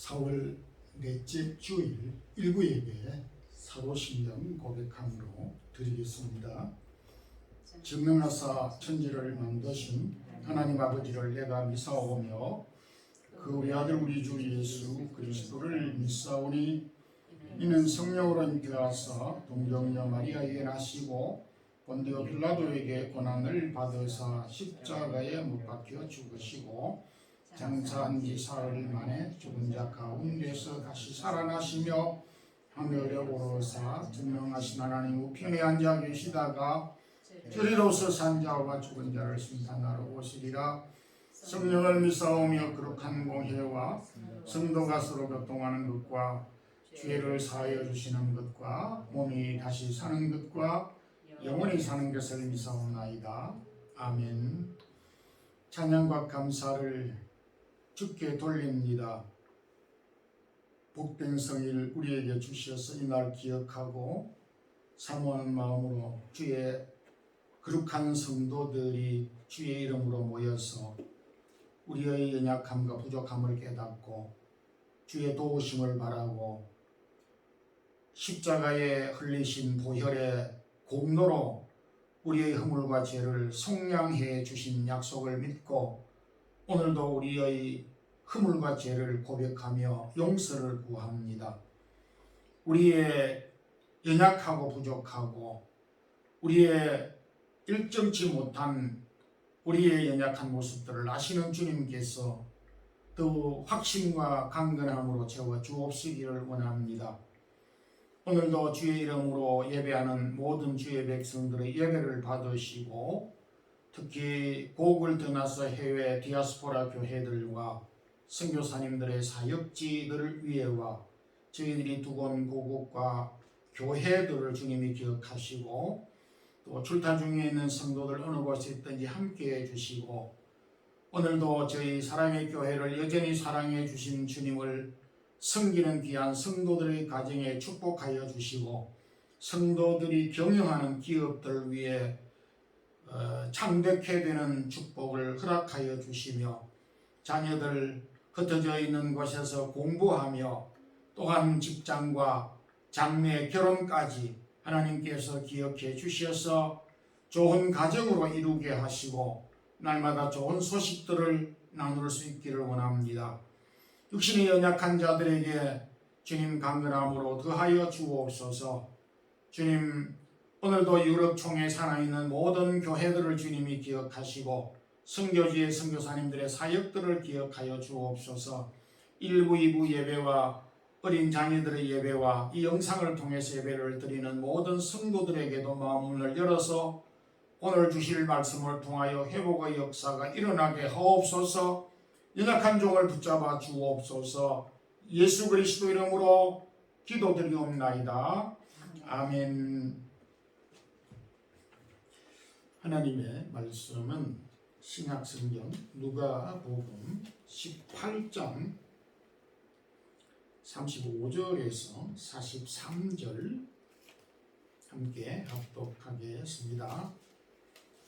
4월 넷째 주일 일부 예배 사도신경 고백함으로 드리겠습니다. 전능하사 천지를 만드신 하나님 아버지를 내가 믿사오며 그 외아들 우리 주 예수 그리스도를 믿사오니 이는 성령으로 잉태하사 동정녀 마리아에게 나시고 본디오 빌라도에게 고난을 받으사 십자가에 못 박혀 죽으시고 장사한 지 사흘 만에 죽은 자 가운데서 다시 살아나시며 하늘에 오르사 전능하신 하나님 우편에 앉아 계시다가 저리로서 산 자와 죽은 자를 심판하러 오시리라. 성령을 믿사오며 거룩한 공회와 성도가 서로 교통하는 것과 죄를 사하여 주시는 것과 몸이 다시 사는 것과 영원히 사는 것을 믿사옵나이다. 아멘. 찬양과 감사를 주께 돌립니다. 복된 성일 우리에게 주셔서 이날 기억하고 사모하는 마음으로 주의 거룩한 성도들이 주의 이름으로 모여서 우리의 연약함과 부족함을 깨닫고 주의 도우심을 바라고 십자가에 흘리신 보혈의 공로로 우리의 허물과 죄를 속량해 주신 약속을 믿고 오늘도 우리의 허물과 죄를 고백하며 용서를 구합니다. 우리의 연약하고 부족하고 우리의 일정치 못한 우리의 연약한 모습들을 아시는 주님께서 더욱 확신과 강건함으로 채워 주옵시기를 원합니다. 오늘도 주의 이름으로 예배하는 모든 주의 백성들의 예배를 받으시고 특히 고국을 떠나서 해외 디아스포라 교회들과 선교사님들의 사역지들을 위해와 저희들이 두고 온 고국과 교회들을 주님이 기억하시고 또 출타 중에 있는 성도들 어느 곳에 있든지 함께해 주시고 오늘도 저희 사랑의 교회를 여전히 사랑해 주신 주님을 섬기는 귀한 성도들의 가정에 축복하여 주시고 성도들이 경영하는 기업들 위해 창백해 되는 축복을 허락하여 주시며 자녀들 흩어져 있는 곳에서 공부하며 또한 직장과 장래 결혼까지 하나님께서 기억해 주셔서 좋은 가정으로 이루게 하시고 날마다 좋은 소식들을 나눌 수 있기를 원합니다. 육신이 연약한 자들에게 주님 강건함으로 더하여 주옵소서. 주님 오늘도 유럽 총회 산하에 있는 모든 교회들을 주님이 기억하시고 선교지의 선교사님들의 사역들을 기억하여 주옵소서. 1부 2부 예배와 어린 자녀들의 예배와 이 영상을 통해서 예배를 드리는 모든 성도들에게도 마음문을 열어서 오늘 주실 말씀을 통하여 회복의 역사가 일어나게 하옵소서. 연약한 종을 붙잡아 주옵소서. 예수 그리스도 이름으로 기도드리옵나이다. 아멘. 하나님의 말씀은 신약성경 누가복음 18장 35절에서 43절 함께 합독하겠습니다.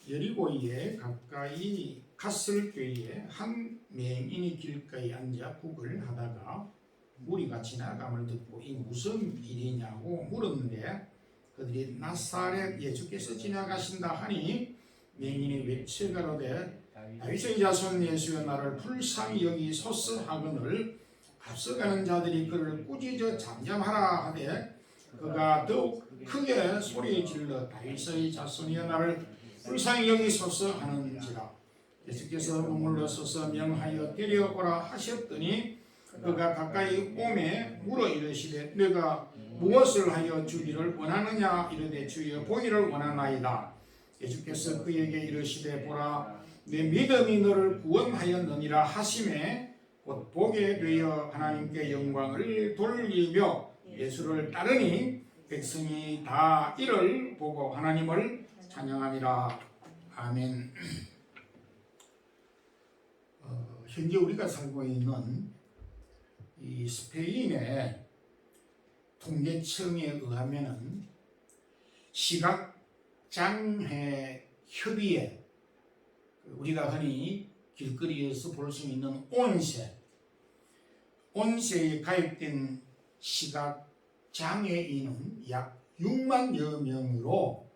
여리고에 가까이 갔을 때에 한 맹인이 길가에 앉아 국을 하다가 무리가 지나감을 듣고 이 무슨 일이냐고 물었는데 그들이 나사렛 예수께서 지나가신다 하니 맹인이 외쳐가로되 다윗의 자손 예수여 나를 불쌍히 여기소서 하거늘 앞서가는 자들이 그를 꾸짖어 잠잠하라 하되 그가 더욱 크게 소리 질러 다윗의 자손이여 나를 불쌍히 여기소서 하는지라. 예수께서 머물러 서서 명하여 데려오라 하셨더니 그가 가까이 오매 물어 이르시되 내가 무엇을 하여 주기를 원하느냐 이르되 주여 보기를 원하나이다. 예수께서 그에게 이르시되 보라 내 믿음이 너를 구원하였느니라 하시매 곧 보게 되어 하나님께 영광을 돌리며 예수를 따르니 백성이 다 이를 보고 하나님을 찬양하니라. 아멘. 현재 우리가 살고 있는 이 스페인의 통계청에 의하면은 시각장애 협의회, 우리가 흔히 길거리에서 볼 수 있는 본세에 가입된 시각장애인은 약 6만여 명으로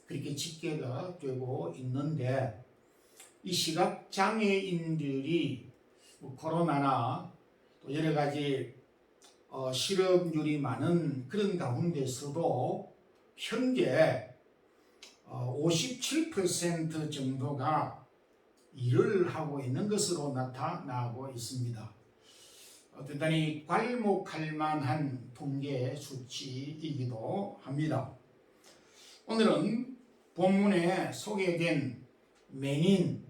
그렇게 집계가 되고 있는데, 이 시각장애인들이 코로나나 또 여러 가지 실업률이 많은 그런 가운데서도 현재 57% 정도가 일을 하고 있는 것으로 나타나고 있습니다. 대단히 괄목할 만한 통계 수치이기도 합니다. 오늘은 본문에 소개된 맹인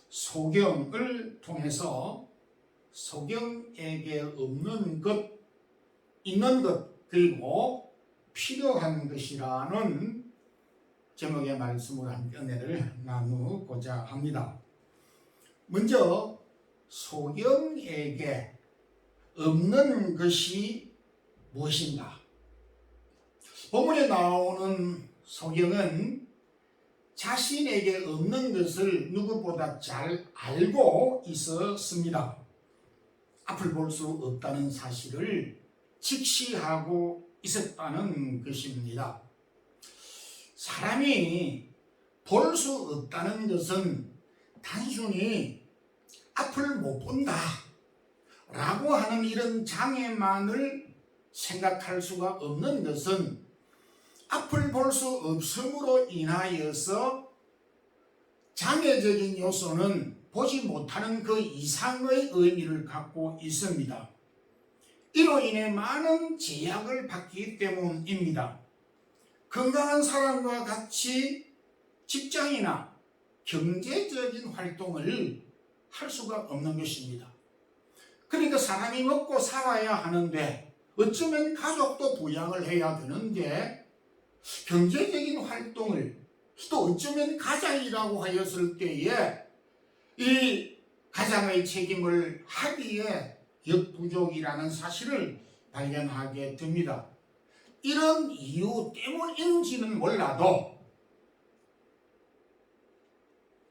소경을 통해서 소경에게 없는 것, 있는 것, 그리고 필요한 것이라는 제목의 말씀으로 함께 은혜를 나누고자 합니다. 먼저 소경에게 없는 것이 무엇인가? 본문에 나오는 소경은 자신에게 없는 것을 누구보다 잘 알고 있었습니다. 앞을 볼 수 없다는 사실을 직시하고 있었다는 것입니다. 사람이 볼 수 없다는 것은 단순히 앞을 못 본다 라고 하는 이런 장애만을 생각할 수가 없는 것은, 앞을 볼 수 없음으로 인하여서 장애적인 요소는 보지 못하는 그 이상의 의미를 갖고 있습니다. 이로 인해 많은 제약을 받기 때문입니다. 건강한 사람과 같이 직장이나 경제적인 활동을 할 수가 없는 것입니다. 그러니까 사람이 먹고 살아야 하는데, 어쩌면 가족도 부양을 해야 되는데, 경제적인 활동을 또 어쩌면 가장이라고 하였을 때에 이 가장의 책임을 하기에 역부족이라는 사실을 발견하게 됩니다. 이런 이유 때문인지는 몰라도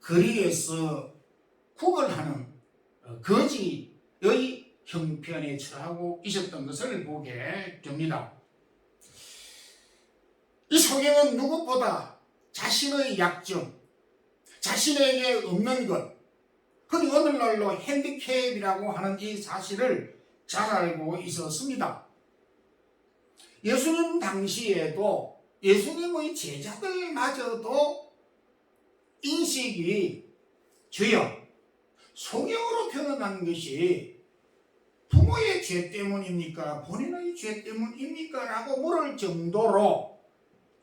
거리에서 구걸하는 거지의 형편에 처하고 있었던 것을 보게 됩니다. 이 소경은 누구보다 자신의 약점, 자신에게 없는 것, 그리고 오늘날로 핸디캡이라고 하는 이 사실을 잘 알고 있었습니다. 예수님 당시에도 예수님의 제자들마저도 인식이, 주여, 소경으로 태어난 것이 부모의 죄 때문입니까? 본인의 죄 때문입니까? 라고 물을 정도로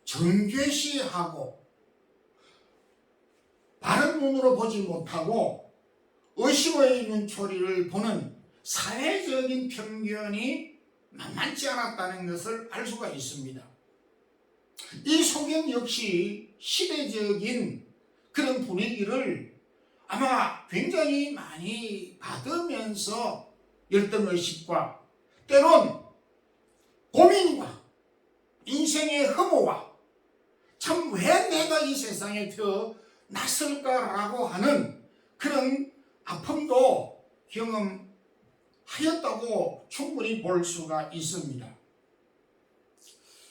정죄시하고 바른 눈으로 보지 못하고 의심의 눈초리를 보는 사회적인 편견이 만만치 않았다는 것을 알 수가 있습니다. 이 소경 역시 시대적인 그런 분위기를 아마 굉장히 많이 받으면서 열등의식과 때론 고민과 인생의 혐오와 참 왜 내가 이 세상에 태어났을까라고 하는 그런 아픔도 경험하였다고 충분히 볼 수가 있습니다.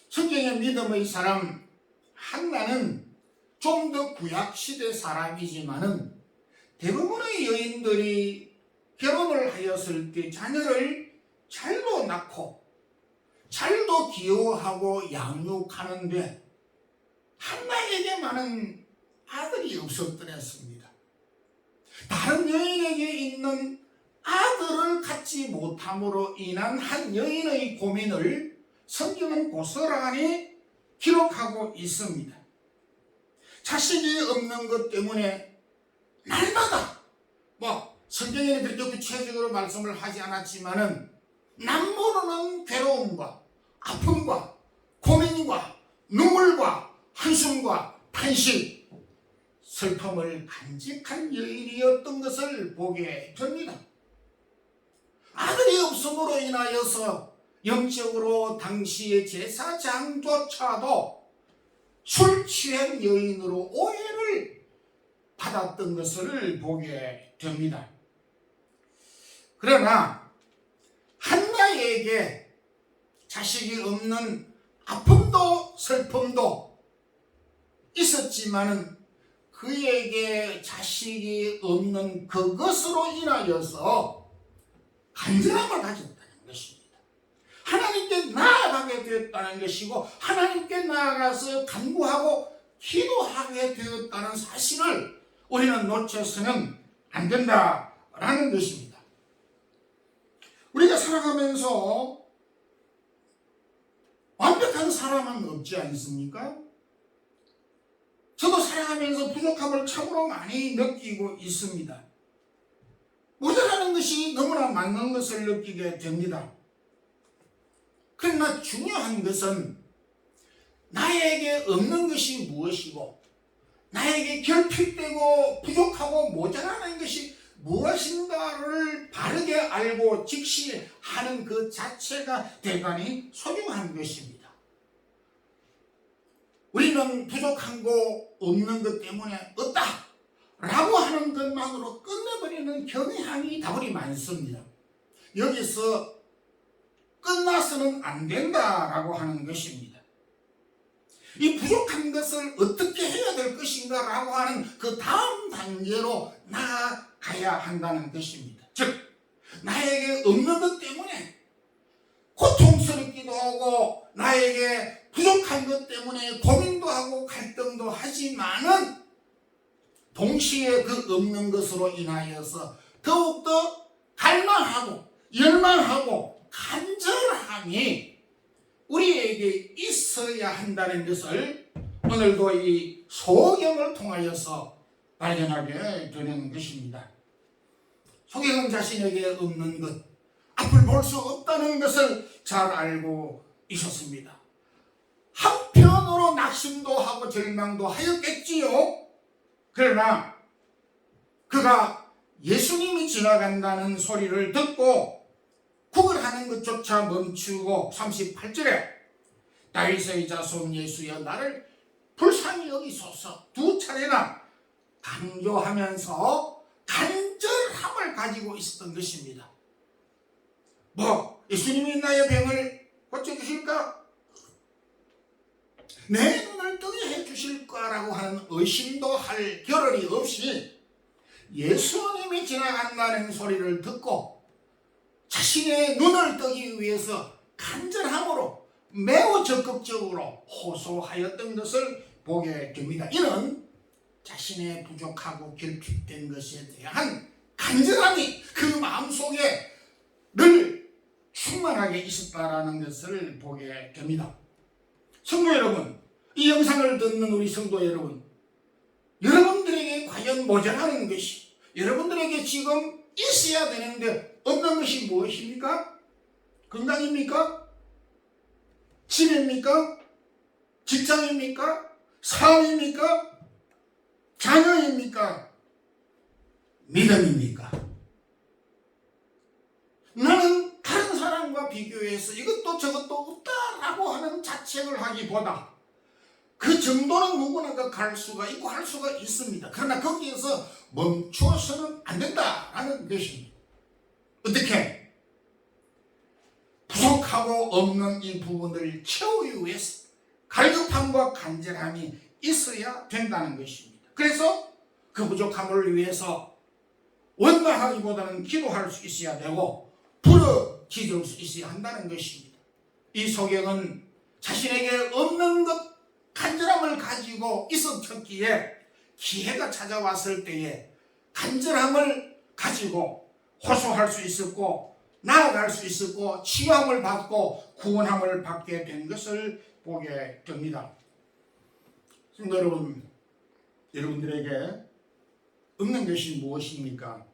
성경의 믿음의 사람 한나는 좀 더 구약시대 사람이지만은 대부분의 여인들이 결혼을 하였을 때 자녀를 잘도 낳고 잘도 기여하고 양육하는데 한나에게만은 아들이 없었더랬습니다. 다른 여인에게 있는 아들을 갖지 못함으로 인한 한 여인의 고민을 성경은 고스란히 기록하고 있습니다. 자식이 없는 것 때문에 날마다 성경에는 그렇게 구체적으로 말씀을 하지 않았지만은 남모르는 괴로움과 아픔과 고민과 눈물과 한숨과 탄식, 슬픔을 간직한 여인이었던 것을 보게 됩니다. 아들이 없음으로 인하여서 영적으로 당시의 제사장조차도 술 취한 여인으로 오해를 받았던 것을 보게 됩니다. 그러나 나에게 자식이 없는 아픔도 슬픔도 있었지만은 그에게 자식이 없는 그것으로 인하여서 간절함을 가졌다는 것입니다. 하나님께 나아가게 되었다는 것이고 하나님께 나아가서 간구하고 기도하게 되었다는 사실을 우리는 놓쳐서는 안 된다라는 것입니다. 우리가 살아가면서 완벽한 사람은 없지 않습니까? 저도 살아가면서 부족함을 참으로 많이 느끼고 있습니다. 모자라는 것이 너무나 많은 것을 느끼게 됩니다. 그러나 중요한 것은 나에게 없는 것이 무엇이고 나에게 결핍되고 부족하고 모자라는 것이 무엇인가를 바르게 알고 직시하는 그 자체가 대단히 소중한 것입니다. 우리는 부족한 거 없는 것 때문에 없다 라고 하는 것만으로 끝내버리는 경향이 다분히 많습니다. 여기서 끝나서는 안 된다라고 하는 것입니다. 이 부족한 것을 어떻게 해야 될 것인가 라고 하는 그 다음 단계로 나아가야 한다는 것입니다. 즉 나에게 없는 것 때문에 고통스럽기도 하고 나에게 부족한 것 때문에 고민도 하고 갈등도 하지만은 동시에 그 없는 것으로 인하여서 더욱더 갈망하고 열망하고 간절함이 우리에게 있어야 한다는 것을 오늘도 이 소경을 통하여서 발견하게 되는 것입니다. 소경은 자신에게 없는 것, 앞을 볼 수 없다는 것을 잘 알고 있었습니다. 한편으로 낙심도 하고 절망도 하였겠지요. 그러나 그가 예수님이 지나간다는 소리를 듣고 구걸하는 것조차 멈추고 38절에 다윗의 자손 예수여 나를 불쌍히 여기소서 두 차례나 강조하면서 간절함을 가지고 있었던 것입니다. 예수님이 나의 병을 고쳐주실까? 내 눈을 뜨게 해주실까라고 하는 의심도 할 겨를이 없이 예수님이 지나간다는 소리를 듣고 자신의 눈을 뜨기 위해서 간절함으로 매우 적극적으로 호소하였던 것을 보게 됩니다. 이는 자신의 부족하고 결핍된 것에 대한 간절함이 그 마음속에 늘 충만하게 있었다라는 것을 보게 됩니다. 성도 여러분, 이 영상을 듣는 우리 성도 여러분, 여러분들에게 과연 모자라는 것이 여러분들에게 지금 있어야 되는데 없는 것이 무엇입니까? 건강입니까? 집입니까? 직장입니까? 사업입니까? 자녀입니까? 믿음입니까? 나는 다른 사람과 비교해서 이것도 저것도 없다라고 하는 자책을 하기보다 그 정도는 누구나 갈 수가 있고 할 수가 있습니다. 그러나 거기에서 멈추어서는 안 된다라는 것입니다. 어떻게? 부족하고 없는 이 부분을 채우기 위해서 갈급함과 간절함이 있어야 된다는 것입니다. 그래서 그 부족함을 위해서 원망하기보다는 기도할 수 있어야 되고 부르짖을 수 있어야 한다는 것입니다. 이 소경은 자신에게 없는 것 간절함을 가지고 있었기에 기회가 찾아왔을 때에 간절함을 가지고 호소할 수 있었고 나아갈 수 있었고 치유함을 받고 구원함을 받게 된 것을 보게 됩니다. 성도 여러분, 여러분들에게 없는 것이 무엇입니까?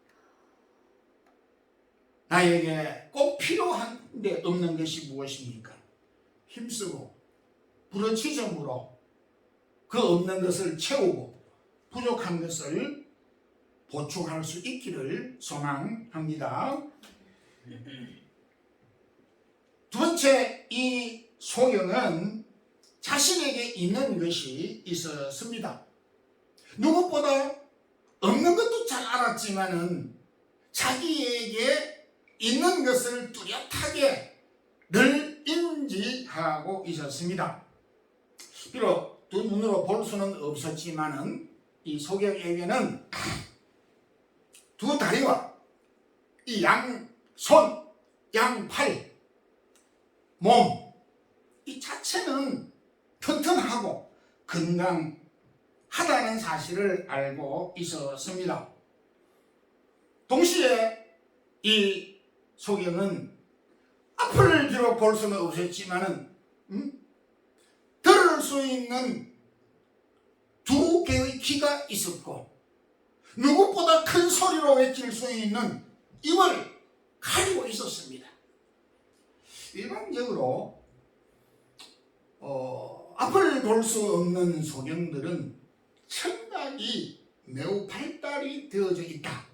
나에게 꼭 필요한데 없는 것이 무엇입니까? 힘쓰고 부르짖음으로 그 없는 것을 채우고 부족한 것을 보충할 수 있기를 소망합니다. 두 번째, 이 소경은 자신에게 있는 것이 있었습니다. 누구보다 없는 것도 잘 알았지만은 자기에게 있는 것을 뚜렷하게 늘 인지하고 있었습니다. 비록 두 눈으로 볼 수는 없었지만은 이 소경에게는 두 다리와 이 양손, 양팔, 몸 이 자체는 튼튼하고 건강하다는 사실을 알고 있었습니다. 동시에 이 소경은 앞을 비록 볼 수는 없었지만은 들을 수 있는 두 개의 귀가 있었고 누구보다 큰 소리로 외칠 수 있는 입을 가지고 있었습니다. 일반적으로 앞을 볼 수 없는 소경들은 청각이 매우 발달이 되어져 있다.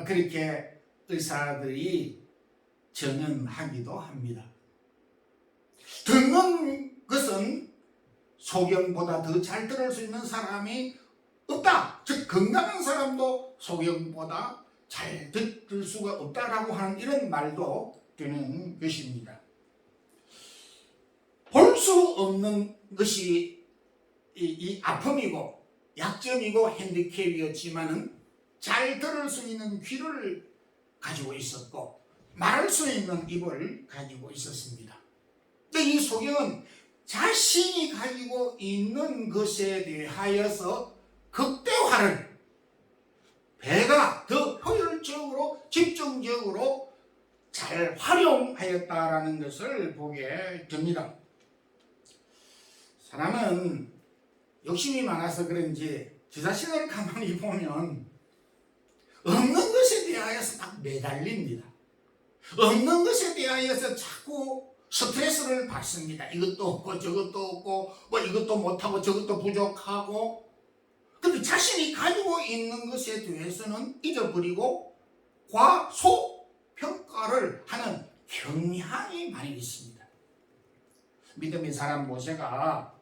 그렇게 의사들이 전언하기도 합니다. 듣는 것은 소경보다 더 잘 들을 수 있는 사람이 없다. 즉 건강한 사람도 소경보다 잘 들을 수가 없다라고 하는 이런 말도 되는 것입니다. 볼 수 없는 것이 이 아픔이고 약점이고 핸디캡이었지만은 잘 들을 수 있는 귀를 가지고 있었고 말할 수 있는 입을 가지고 있었습니다. 근데 이 소경은 자신이 가지고 있는 것에 대하여서 극대화를 배가 더 효율적으로 집중적으로 잘 활용하였다라는 것을 보게 됩니다. 사람은 욕심이 많아서 그런지 저 자신을 가만히 보면 없는 것에 대하여서 막 매달립니다. 없는 것에 대하여서 자꾸 스트레스를 받습니다. 이것도 없고 저것도 없고 뭐 이것도 못하고 저것도 부족하고 근데 자신이 가지고 있는 것에 대해서는 잊어버리고 과소평가를 하는 경향이 많이 있습니다. 믿음의 사람 모세가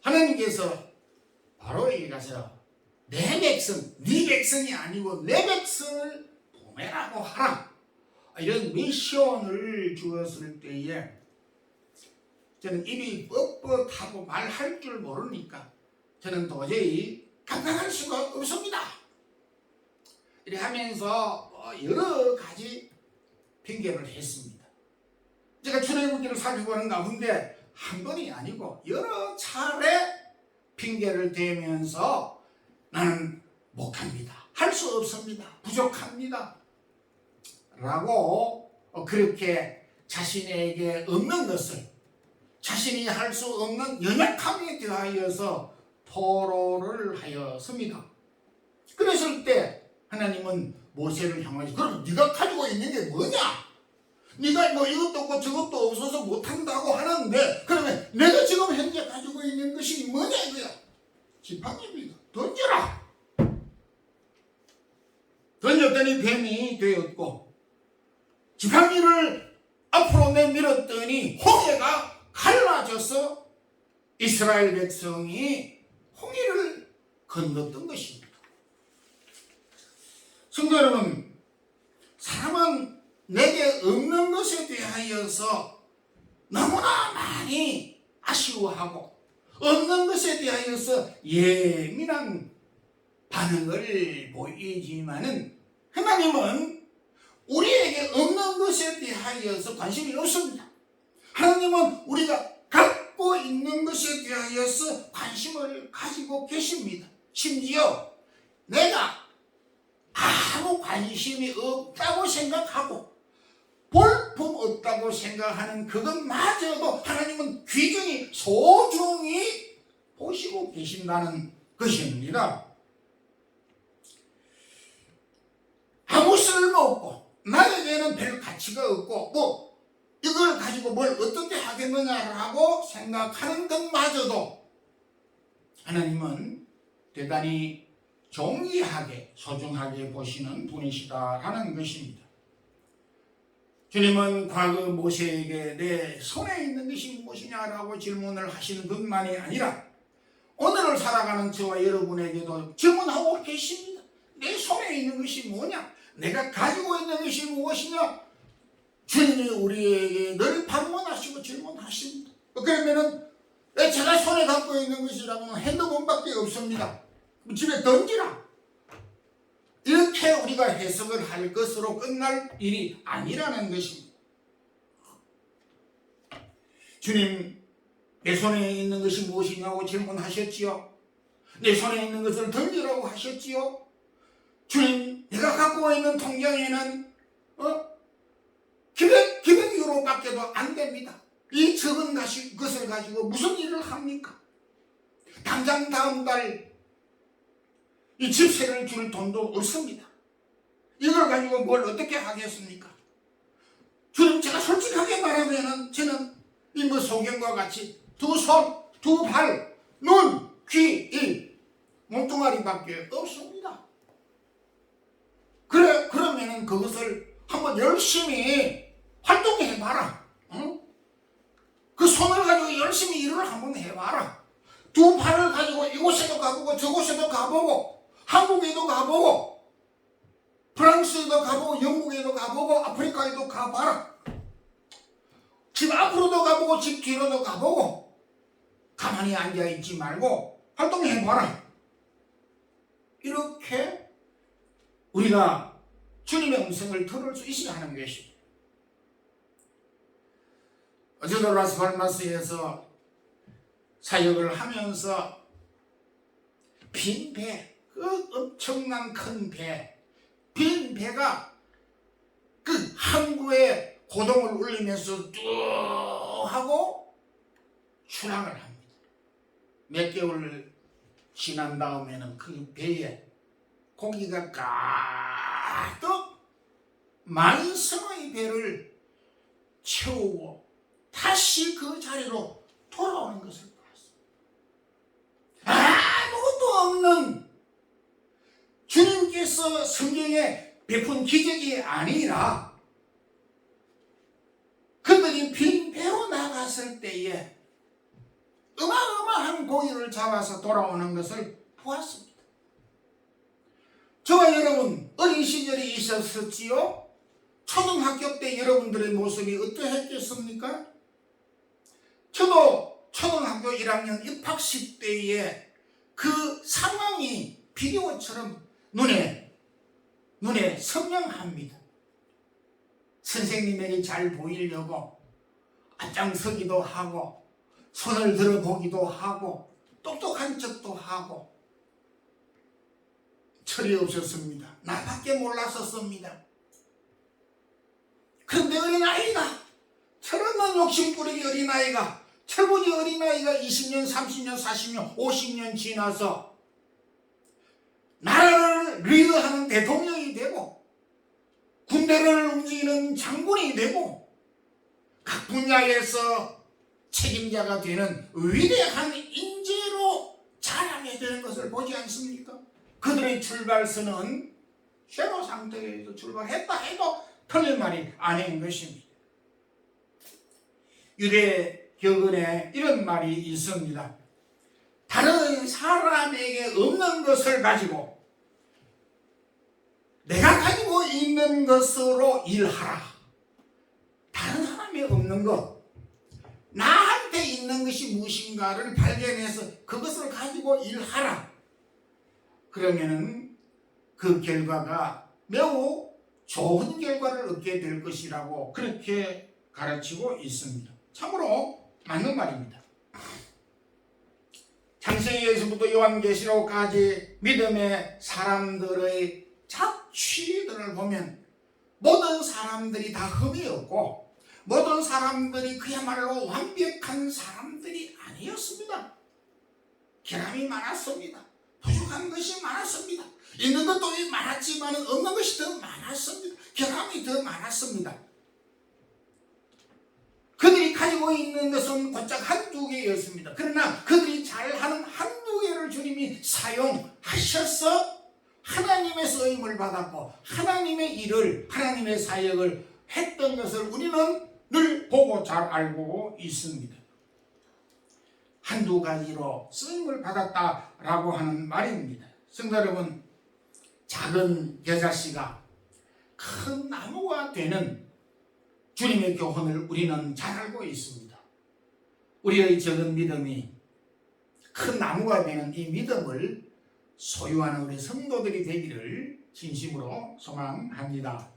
하나님께서 바로에게 가서 내 백성, 네 백성이 아니고 내 백성을 보내라고 하라 이런 미션을 주었을 때에 저는 입이 뻣뻣하고 말할 줄 모르니까 저는 도저히 감당할 수가 없습니다. 이렇게 하면서 여러 가지 핑계를 했습니다. 제가 출애굽기를 살펴보는 가운데 한 번이 아니고 여러 차례 핑계를 대면서 나는 못합니다. 할 수 없습니다. 부족합니다. 라고 그렇게 자신에게 없는 것을 자신이 할 수 없는 연약함에 대하여서 토로를 하였습니다. 그랬을 때 하나님은 모세를 향하시 그럼 네가 가지고 있는 게 뭐냐? 네가 뭐 이것도 없고 저것도 없어서 못한다고 하는데 그러면 내가 지금 현재 가지고 있는 것이 뭐냐 이거야? 지팡이입니다. 던져라. 던졌더니 뱀이 되었고 지팡이를 앞으로 내밀었더니 홍해가 갈라져서 이스라엘 백성이 홍해를 건넜던 것입니다. 성도 여러분, 사람은 내게 없는 것에 대하여서 너무나 많이 아쉬워하고 없는 것에 대하여서 예민한 반응을 보이지만은 하나님은 우리에게 없는 것에 대하여서 관심이 없습니다. 하나님은 우리가 갖고 있는 것에 대하여서 관심을 가지고 계십니다. 심지어 내가 아무 관심이 없다고 생각하고 볼품 없다고 생각하는 그것마저도 하나님은 귀중히 소중히 보시고 계신다는 것입니다. 아무 쓸모없고 나에게는 별 가치가 없고 뭐 이걸 가지고 뭘 어떻게 하겠느냐라고 생각하는 것마저도 하나님은 대단히 존귀하게 소중하게 보시는 분이시다라는 것입니다. 주님은 과거 모세에게 내 손에 있는 것이 무엇이냐라고 질문을 하시는 것만이 아니라 오늘을 살아가는 저와 여러분에게도 질문하고 계십니다. 내 손에 있는 것이 뭐냐? 내가 가지고 있는 것이 무엇이냐? 주님이 우리에게 늘 방문하시고 질문하십니다. 그러면은 제가 손에 갖고 있는 것이라면 핸드폰밖에 없습니다. 집에 던지라. 이렇게 우리가 해석을 할 것으로 끝날 일이 아니라는 것입니다. 주님, 내 손에 있는 것이 무엇이냐고 질문하셨지요. 내 손에 있는 것을 던지라고 하셨지요. 주님, 내가 갖고 있는 통장에는 200유로 밖에도 안 됩니다. 이 적은 것을 가지고 무슨 일을 합니까? 당장 다음 달 이 집세를 줄 돈도 없습니다. 이걸 가지고 뭘 어떻게 하겠습니까? 주님, 제가 솔직하게 말하면 저는 이 소경과 같이 두 손, 두 발, 눈, 귀, 입, 몸뚱아리밖에 없습니다. 그러면은 그것을 한번 열심히 활동해봐라. 그 손을 가지고 열심히 일을 한번 해봐라. 두 발을 가지고 이곳에도 가보고 저곳에도 가보고 한국에도 가보고 프랑스에도 가보고 영국에도 가보고 아프리카에도 가봐라. 집 앞으로도 가보고 집 뒤로도 가보고 가만히 앉아있지 말고 활동해봐라. 이렇게 우리가 주님의 음성을 들을 수 있어야 하는 것입니다. 어제도 라스팔마스에서 사역을 하면서 빈 배, 그 엄청난 큰 배, 빈 배가 그 항구에 고동을 울리면서 쭉 하고 출항을 합니다. 몇 개월 지난 다음에는 그 배에 고기가 가득 만성의 배를 채우고 다시 그 자리로 돌아오는 것을 봤습니다. 아무것도 없는 주님께서 성경에 베푼 기적이 아니라 그들이 빈 배로 나갔을 때에 어마어마한 고기를 잡아서 돌아오는 것을 보았습니다. 저와 여러분 어린 시절이 있었지요? 초등학교 때 여러분들의 모습이 어떠했겠습니까? 저도 초등학교 1학년 입학식 때에 그 상황이 비디오처럼 눈에 선명합니다. 선생님에게 잘 보이려고 앞장서기도 하고 손을 들어보기도 하고 똑똑한 척도 하고 철이 없었습니다. 나밖에 몰랐었습니다. 그런데 어린아이가 철없는 욕심부리기 어린아이가 철부지 어린아이가 20년, 30년, 40년, 50년 지나서 나라를 리더하는 대통령이 되고 군대를 움직이는 장군이 되고 각 분야에서 책임자가 되는 위대한 인재로 자라게 되는 것을 보지 않습니까? 그들의 출발선은 쉐로 상태에서 출발했다 해도 틀린 말이 아닌 것입니다. 유대 격언에 이런 말이 있습니다. 다른 사람에게 없는 것을 가지고 내가 가지고 있는 것으로 일하라. 다른 사람이 없는 것, 나한테 있는 것이 무엇인가를 발견해서 그것을 가지고 일하라. 그러면은 그 결과가 매우 좋은 결과를 얻게 될 것이라고 그렇게 가르치고 있습니다. 참으로 맞는 말입니다. 창세기에서부터 요한계시록까지 믿음의 사람들의 착취들을 보면 모든 사람들이 다 흠이 없고 모든 사람들이 그야말로 완벽한 사람들이 아니었습니다. 결함이 많았습니다. 부족한 것이 많았습니다. 있는 것도 많았지만 없는 것이 더 많았습니다. 결함이 더 많았습니다. 그들이 가지고 있는 것은 곧장 한두 개였습니다. 그러나 그들이 잘하는 한두 개를 주님이 사용하셔서 하나님의 쓰임을 받았고 하나님의 일을, 하나님의 사역을 했던 것을 우리는 늘 보고 잘 알고 있습니다. 한두 가지로 쓰임을 받았다라고 하는 말입니다. 성도 여러분, 작은 겨자씨가 큰 나무가 되는 주님의 교훈을 우리는 잘 알고 있습니다. 우리의 적은 믿음이 큰 나무가 되는 이 믿음을 소유하는 우리 성도들이 되기를 진심으로 소망합니다.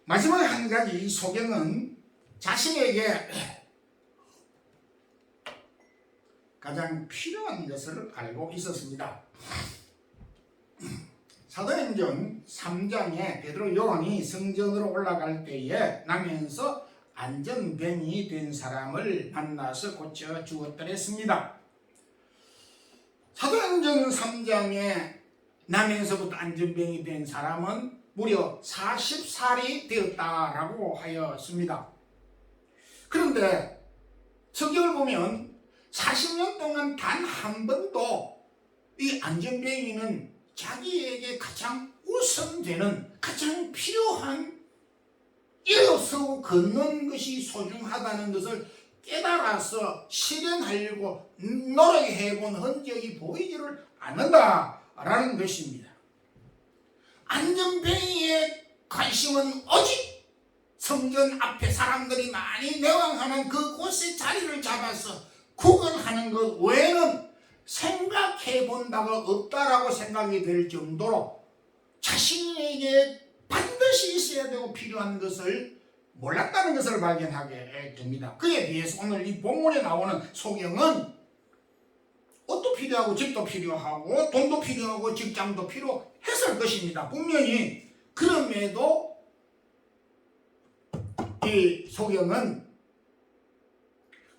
마지막 한 가지, 소경은 자신에게 가장 필요한 것을 알고 있었습니다. 사도행전 3장에 베드로 요한이 성전으로 올라갈 때에 나면서 안전병이 된 사람을 만나서 고쳐 주었더랬습니다. 사도행전 3장에 나면서부터 안전병이 된 사람은 무려 40살이 되었다라고 하였습니다. 그런데 성경을 보면 40년 동안 단 한 번도 이 안전병이는 자기에게 가장 우선되는, 가장 필요한 일어서 걷는 것이 소중하다는 것을 깨달아서 실현하려고 노력해본 흔적이 보이지를 않는다라는 것입니다. 안전병이의 관심은 오직 성전 앞에 사람들이 많이 내왕하는 그곳에 자리를 잡아서 구걸하는 것 외에는 생각해 본 바가 없다라고 생각이 될 정도로 자신에게 반드시 있어야 되고 필요한 것을 몰랐다는 것을 발견하게 됩니다. 그에 비해서 오늘 이 본문에 나오는 소경은 옷도 필요하고 집도 필요하고 돈도 필요하고 직장도 필요했을 것입니다. 분명히. 그럼에도 이 소경은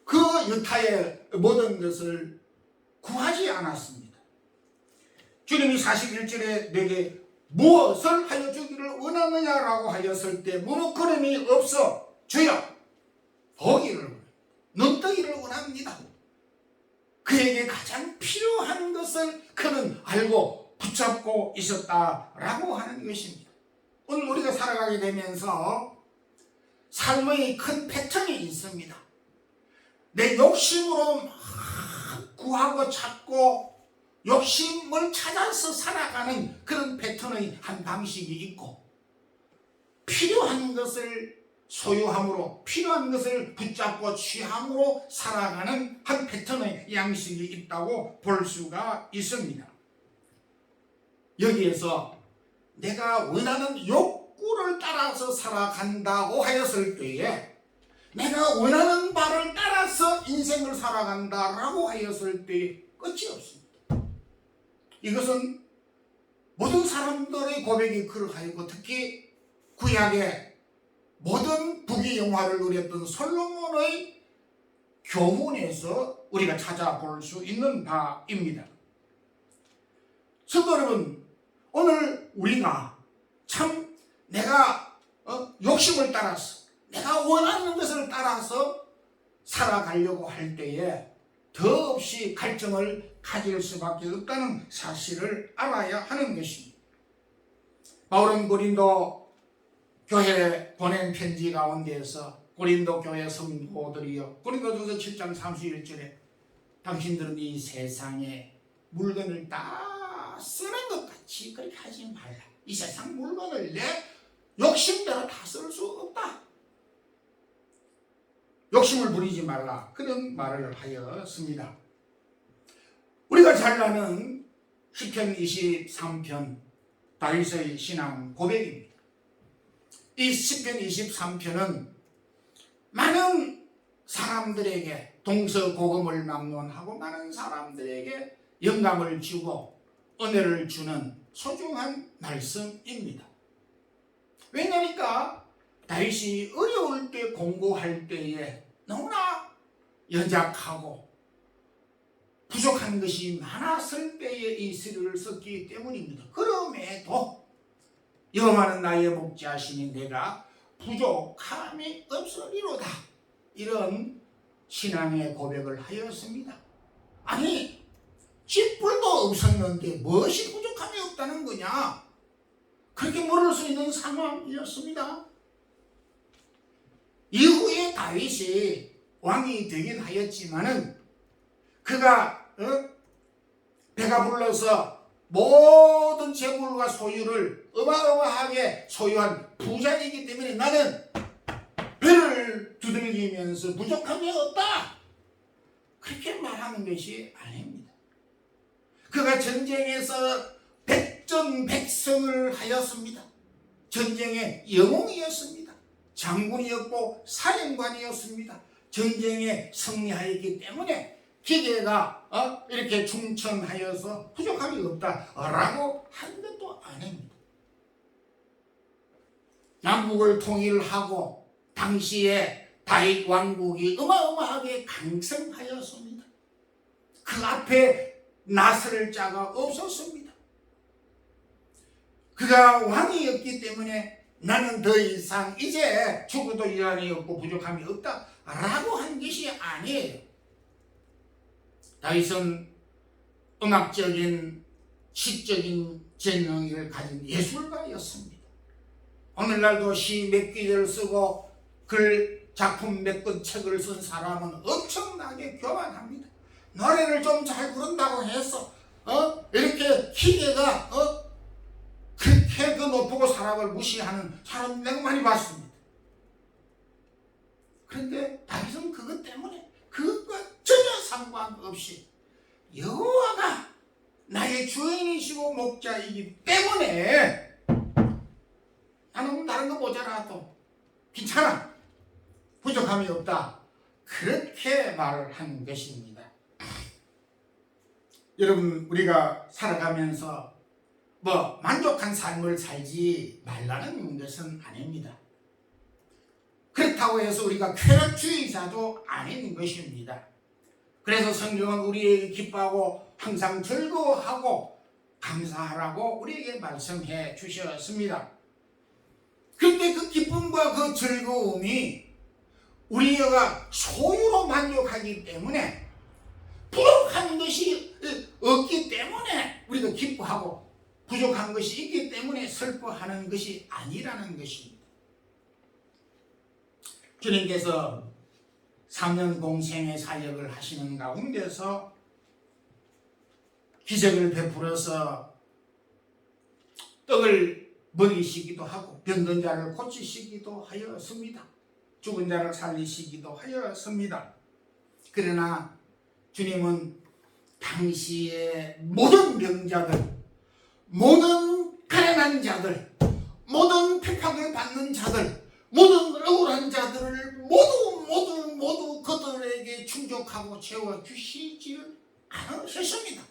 그 여타의 모든 것을 구하지 않았습니다. 주님이 41절에 내게 무엇을 하여 주기를 원하느냐라고 하였을 때 머뭇거림이 없어 주여 보기를, 눈뜨기를 원합니다. 그에게 가장 필요한 것을 그는 알고 붙잡고 있었다라고 하는 것입니다. 오늘 우리가 살아가게 되면서 삶의 큰 패턴이 있습니다. 내 욕심으로 막 구하고 찾고 욕심을 찾아서 살아가는 그런 패턴의 한 방식이 있고, 필요한 것을 소유함으로, 필요한 것을 붙잡고 취함으로 살아가는 한 패턴의 양식이 있다고 볼 수가 있습니다. 여기에서 내가 원하는 욕구를 따라서 살아간다고 하였을 때에, 내가 원하는 바를 따라서 인생을 살아간다라고 하였을 때 끝이 없습니다. 이것은 모든 사람들의 고백이 그러하였고, 특히 구약의 모든 부귀 영화를 누렸던 솔로몬의 교훈에서 우리가 찾아볼 수 있는 바입니다. 성도 여러분, 오늘 우리가 참 내가 욕심을 따라서, 내가 원하는 것을 따라서 살아가려고 할 때에 더없이 갈증을 가질 수밖에 없다는 사실을 알아야 하는 것입니다. 바울은 고린도 교회에 보낸 편지 가운데에서 고린도 교회 성도들이여, 고린도전서 7장 31절에 당신들은 이 세상에 물건을 다 쓰는 것 같이 그렇게 하지 말라. 이 세상 물건을 내 욕심대로 다 쓸 수 없다. 욕심을 부리지 말라. 그런 말을 하였습니다. 우리가 잘 아는 시편 23편 다윗의 신앙 고백입니다. 이 시편 23편은 많은 사람들에게 동서고금을 막론하고 많은 사람들에게 영감을 주고 은혜를 주는 소중한 말씀입니다. 왜냐니까 다윗이 어려울 때 공고할 때에 너무나 연약하고 부족한 것이 많았을 때에 이 시를 썼기 때문입니다. 그럼에도 여호와는 나의 목자시니 내가 부족함이 없으리로다, 이런 신앙의 고백을 하였습니다. 아니, 쥐뿔도 없었는데 무엇이 부족함이 없다는 거냐, 그렇게 물을 수 있는 상황이었습니다. 이후에 다윗이 왕이 되긴 하였지만은 그가 배가 불러서 모든 재물과 소유를 어마어마하게 소유한 부자이기 때문에 나는 배를 두들기면서 부족함이 없다, 그렇게 말하는 것이 아닙니다. 그가 전쟁에서 백전백승을 하였습니다. 전쟁의 영웅이었습니다. 장군이었고 사령관이었습니다. 전쟁에 승리하였기 때문에 기계가 이렇게 충천하여서 부족함이 없다라고 한 것도 아닙니다. 남북을 통일하고 당시에 다윗 왕국이 어마어마하게 강盛하였습니다. 그 앞에 나설 자가 없었습니다. 그가 왕이었기 때문에 나는 더 이상 이제 죽어도 이란이 없고 부족함이 없다라고 한 것이 아니에요. 다윗은 음악적인 시적인 재능을 가진 예술가였습니다. 오늘날도 시 몇 귀를 쓰고 글 작품 몇 권 책을 쓴 사람은 엄청나게 교만합니다. 노래를 좀 잘 부른다고 해서 이렇게 기계가 그렇게 그 높고 사람을 무시하는 사람 내가 많이 봤습니다. 그런데 다윗은 그것 때문에 그것과 전혀 상관없이 여호와가 나의 주인이시고 목자이기 때문에 나는 다른 거 모자라도 괜찮아, 부족함이 없다, 그렇게 말한 것입니다. 여러분, 우리가 살아가면서 만족한 삶을 살지 말라는 것은 아닙니다. 그렇다고 해서 우리가 쾌락주의자도 아닌 것입니다. 그래서 성경은 우리에게 기뻐하고 항상 즐거워하고 감사하라고 우리에게 말씀해 주셨습니다. 그런데 그 기쁨과 그 즐거움이 우리가 소유로 만족하기 때문에 부족한 것이 없기 때문에 우리가 기뻐하고 부족한 것이 있기 때문에 슬퍼하는 것이 아니라는 것입니다. 주님께서 3년 공생의 사역을 하시는 가운데서 기적을 베풀어서 떡을 먹이시기도 하고 병든 자를 고치시기도 하였습니다. 죽은 자를 살리시기도 하였습니다. 그러나 주님은 당시의 모든 병자들, 모든 가난한 자들, 모든 핍박을 받는 자들, 모든 억울한 자들을 모두 그들에게 충족하고 채워주시지 않으셨습니다.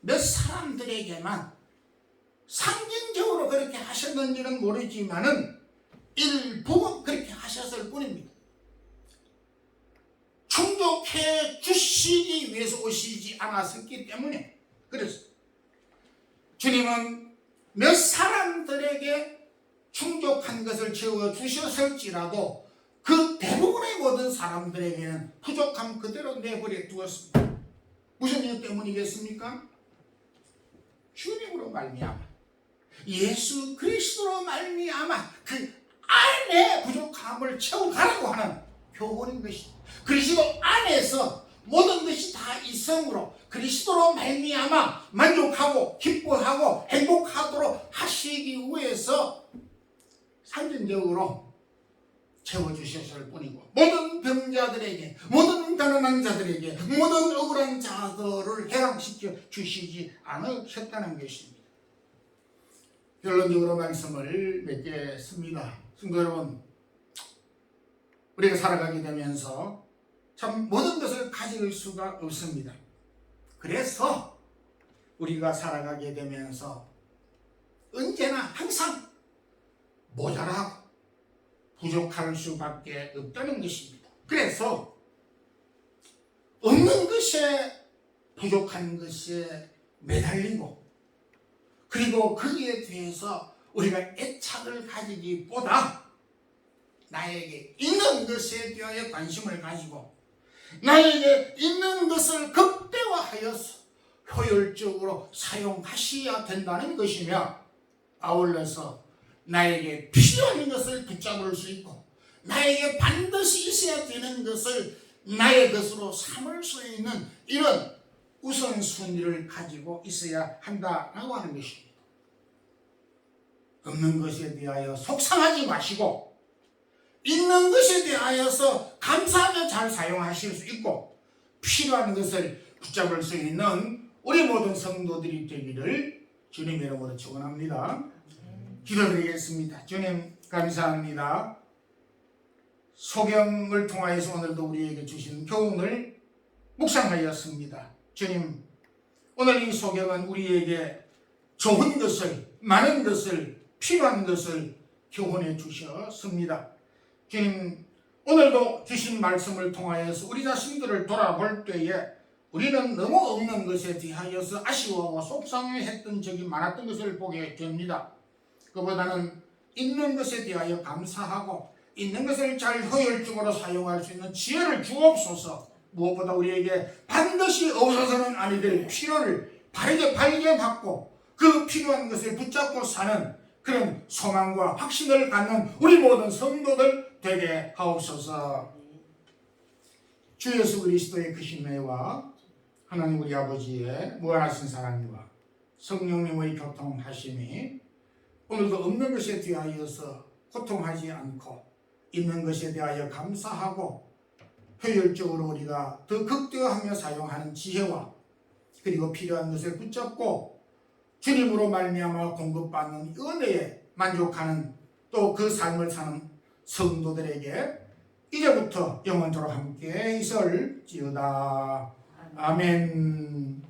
몇 사람들에게만 상징적으로 그렇게 하셨는지는 모르지만은 일부분 그렇게 하셨을 뿐입니다. 충족해 주시기 위해서 오시지 않았었기 때문에 그래서 주님은 몇 사람들에게 충족한 것을 채워주셨을지라도 그 대부분의 모든 사람들에게는 부족함 그대로 내버려 두었습니다. 무슨 이유 때문이겠습니까? 주님으로 말미암아, 예수 그리스도로 말미암아 그 안에 부족함을 채워가라고 하는 교훈인 것입니다. 그리스도 안에서 모든 것이 다 있으므로 그리스도로 말미암아 만족하고 기뻐하고 행복하도록 하시기 위해서 상징적으로 채워주셨을 뿐이고 모든 병자들에게, 모든 가난한 자들에게, 모든 억울한 자들을 해방시켜 주시지 않으셨다는 것입니다. 결론적으로 말씀을 맺겠습니다. 성도 여러분, 우리가 살아가게 되면서 참 모든 것을 가질 수가 없습니다. 그래서 우리가 살아가게 되면서 언제나 항상 모자라고 부족할 수밖에 없다는 것입니다. 그래서 없는 것에, 부족한 것에 매달리고 그리고 거기에 대해서 우리가 애착을 가지기보다 나에게 있는 것에 대하여 관심을 가지고 나에게 있는 것을 극대화하여서 효율적으로 사용하셔야 된다는 것이며, 아울러서 나에게 필요한 것을 붙잡을 수 있고 나에게 반드시 있어야 되는 것을 나의 것으로 삼을 수 있는 이런 우선순위를 가지고 있어야 한다라고 하는 것입니다. 없는 것에 대하여 속상하지 마시고 있는 것에 대하여서 감사하며 잘 사용하실 수 있고 필요한 것을 붙잡을 수 있는 우리 모든 성도들이 되기를 주님의 이름으로 축원합니다. 기도드리겠습니다. 주님 감사합니다. 소경을 통하여서 오늘도 우리에게 주신 교훈을 묵상하였습니다. 주님, 오늘 이 소경은 우리에게 좋은 것을, 많은 것을, 필요한 것을 교훈해 주셨습니다. 주님, 오늘도 주신 말씀을 통하여서 우리 자신들을 돌아볼 때에 우리는 너무 없는 것에 대하여서 아쉬워하고 속상해했던 적이 많았던 것을 보게 됩니다. 그보다는 있는 것에 대하여 감사하고 있는 것을 잘 효율적으로 사용할 수 있는 지혜를 주옵소서. 무엇보다 우리에게 반드시 없어서는 아니 될 필요를 바르게 발견하고 그 필요한 것을 붙잡고 사는 그런 소망과 확신을 갖는 우리 모든 성도들 되게 하옵소서. 주 예수 그리스도의 크신 은혜와 하나님 우리 아버지의 무한하신 사랑과 성령님의 교통하심이 오늘도 없는 것에 대하여서 고통하지 않고 있는 것에 대하여 감사하고 효율적으로 우리가 더 극대화하며 사용하는 지혜와 그리고 필요한 것을 붙잡고 주님으로 말미암아 공급받는 은혜에 만족하는 또 그 삶을 사는 성도들에게 이제부터 영원토록 함께 있을지어다. 아멘.